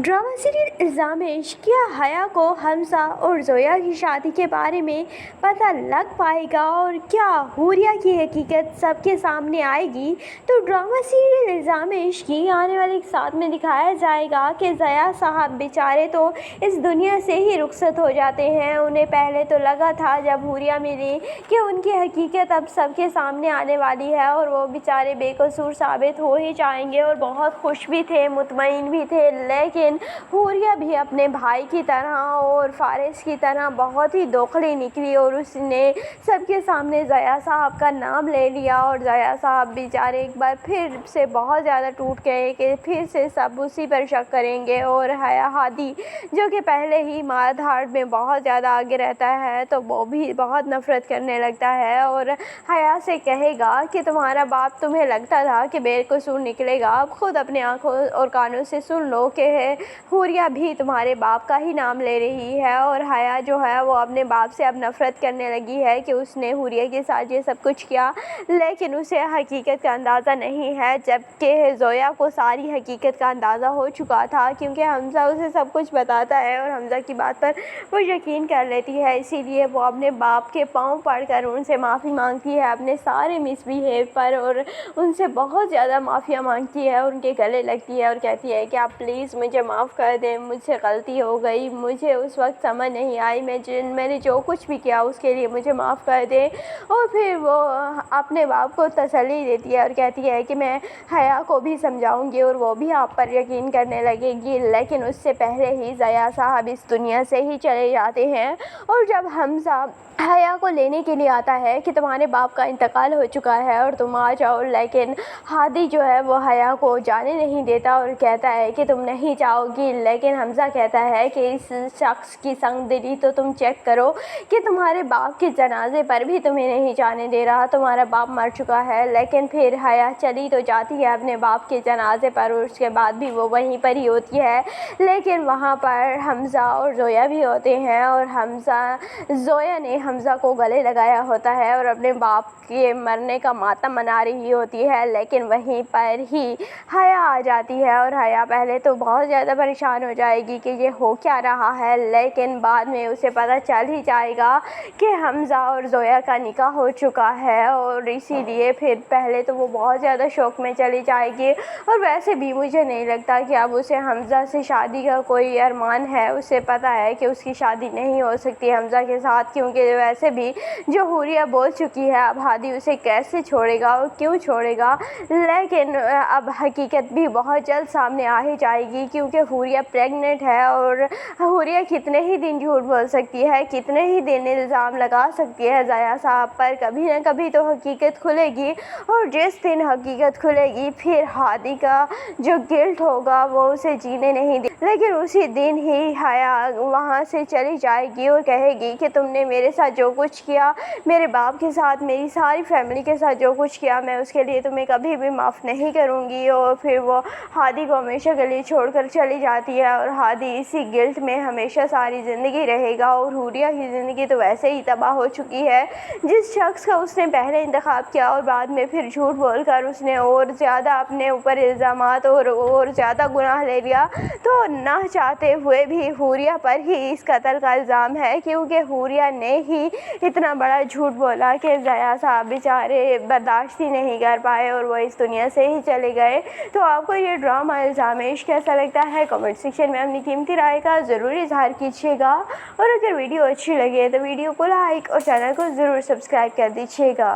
Drama serial इल्ज़ाम इश्क क्या हाया को हमजा और ज़ोया की शादी के बारे में पता लग पाएगा और क्या हूरिया की हकीकत सबके सामने आएगी। तो ड्रामा सीरियल इल्ज़ाम इश्क की आने वाले एक साथ में दिखाया जाएगा कि ज़या साहब बेचारे तो इस दुनिया से ही रुखसत हो जाते हैं। उन्हें पहले तो लगा था जब हूरिया मिली कि उनकी हकीकत अब सबके सामने आने वाली है और वो बेचारे बेकसूर साबित हो ही जाएंगे और बहुत खुश भी थे, मुतमईन भी थे। लेकिन हूरिया भी अपने भाई की तरह और फारिस की तरह बहुत ही दोखली निकली और उसने सबके सामने ज़या साहब का नाम ले लिया और ज़या साहब बेचारे एक बार फिर से बहुत ज़्यादा टूट गए कि फिर से सब उसी पर शक करेंगे। और हादी जो कि पहले ही मार धाड़ में बहुत ज़्यादा आगे रहता है तो वो भी बहुत नफ़रत करने लगता है और हया से कहेगा कि तुम्हारा बाप तुम्हें लगता था कि बेकसूर निकलेगा, अब खुद अपने आँखों और कानों से सुन लो कि हूरिया भी तुम्हारे बाप का ही नाम ले रही है। और हया जो है वो अपने बाप से अब नफ़रत करने लगी है कि उसने हूरिया के साथ ये सब कुछ किया, लेकिन उसे हकीकत का अंदाज़ा नहीं है, जबकि ज़ोया को सारी हकीकत का अंदाज़ा हो चुका था क्योंकि हमज़ा उसे सब कुछ बताता है और हमज़ा की बात पर वो यकीन कर लेती है। इसीलिए वो अपने बाप के पाँव पड़कर उनसे माफ़ी मांगती है अपने सारे मिसबिहेव पर और उनसे बहुत ज़्यादा माफ़िया मांगती है, उनके गले लगती है और कहती है कि आप प्लीज़ मुझे माफ़ कर दें, मुझसे गलती हो गई, मुझे उस वक्त समझ नहीं आई, मैंने जो कुछ भी किया उसके लिए मुझे माफ़ कर दें। और फिर वो अपने बाप को तसल्ली देती है और कहती है कि मैं हया को भी समझाऊंगी और वो भी आप पर यकीन करने लगेगी। लेकिन उससे पहले ही ज़या साहब इस दुनिया से ही चले जाते हैं। और जब हमज़ा हया को लेने के लिए आता है कि तुम्हारे बाप का इंतकाल हो चुका है और तुम आ जाओ, लेकिन हादी जो है वो हया को जाने नहीं देता और कहता है कि तुम नहीं जाओगी। लेकिन हमज़ा कहता है कि इस शख्स की संग दिली तो तुम चेक करो कि तुम्हारे बाप के जनाजे पर भी तुम्हें नहीं जाने दे रहा, तुम्हारा बाप मर चुका है। लेकिन फिर हया चली तो जाती है अपने बाप के जनाजे पर और उसके बाद भी वो वहीं पर ही होती है। लेकिन वहाँ पर हमज़ा और ज़ोया भी होते हैं और ज़ोया ने हमज़ा को गले लगाया होता है और अपने बाप के मरने का मातम मना रही होती है। लेकिन वहीं पर ही हया आ जाती है और हया पहले तो बहुत ज़्यादा परेशान हो जाएगी कि ये हो क्या रहा है, लेकिन बाद में उसे पता चल ही जाएगा कि हमज़ा और ज़ोया का निकाह हो चुका है और इसीलिए फिर पहले तो वो बहुत ज़्यादा शौक में चली जाएगी। और वैसे भी मुझे नहीं लगता कि अब उसे हमज़ा से शादी का कोई अरमान है, उसे पता है कि उसकी शादी नहीं हो सकती हमज़ा के साथ, क्योंकि वैसे भी जो हूरिया बोल चुकी है अब हादी उसे कैसे छोड़ेगा और क्यों छोड़ेगा। लेकिन अब हकीकत भी बहुत जल्द सामने आ ही जाएगी क्योंकि हूरिया प्रेग्नेंट है और हूरिया कितने ही दिन झूठ बोल सकती है, कितने ही दिन इल्ज़ाम लगा सकती है ज़या साहब पर, कभी ना कभी तो हकीकत खुलेगी। और जिस दिन हकीकत खुलेगी फिर हादी का जो गिल्ट होगा वो उसे जीने नहीं दे, लेकिन उसी दिन ही हया वहाँ से चली जाएगी और कहेगी कि तुमने मेरे साथ जो कुछ किया, मेरे बाप के साथ, मेरी सारी फैमिली के साथ जो कुछ किया, मैं उसके लिए तुम्हें कभी भी माफ़ नहीं करूँगी। और फिर वो हादी को हमेशा के लिए छोड़कर चली जाती है और हादी इसी गिल्ट में हमेशा सारी ज़िंदगी रहेगा। और हूरिया की ज़िंदगी तो वैसे ही तबाह हो चुकी है, जिस शख्स का उसने पहले इंतखाब किया और बाद में फिर झूठ बोलकर उसने और ज़्यादा अपने ऊपर इल्ज़ामात और ज़्यादा गुनाह ले लिया, तो ना चाहते हुए भी हूरिया पर ही इस कत्ल का इल्ज़ाम है क्योंकि हूरिया ने ही इतना बड़ा झूठ बोला कि ज़या साहब बेचारे बर्दाश्त ही नहीं कर पाए और वो इस दुनिया से ही चले गए। तो आपको ये ड्रामा इल्ज़ाम इश्क कैसा लगता है, कमेंट सेक्शन में अपनी कीमती राय का ज़रूर इज़हार कीजिएगा। और अगर वीडियो अच्छी लगे तो वीडियो को लाइक और चैनल को ज़रूर सब्सक्राइब कर दीजिएगा।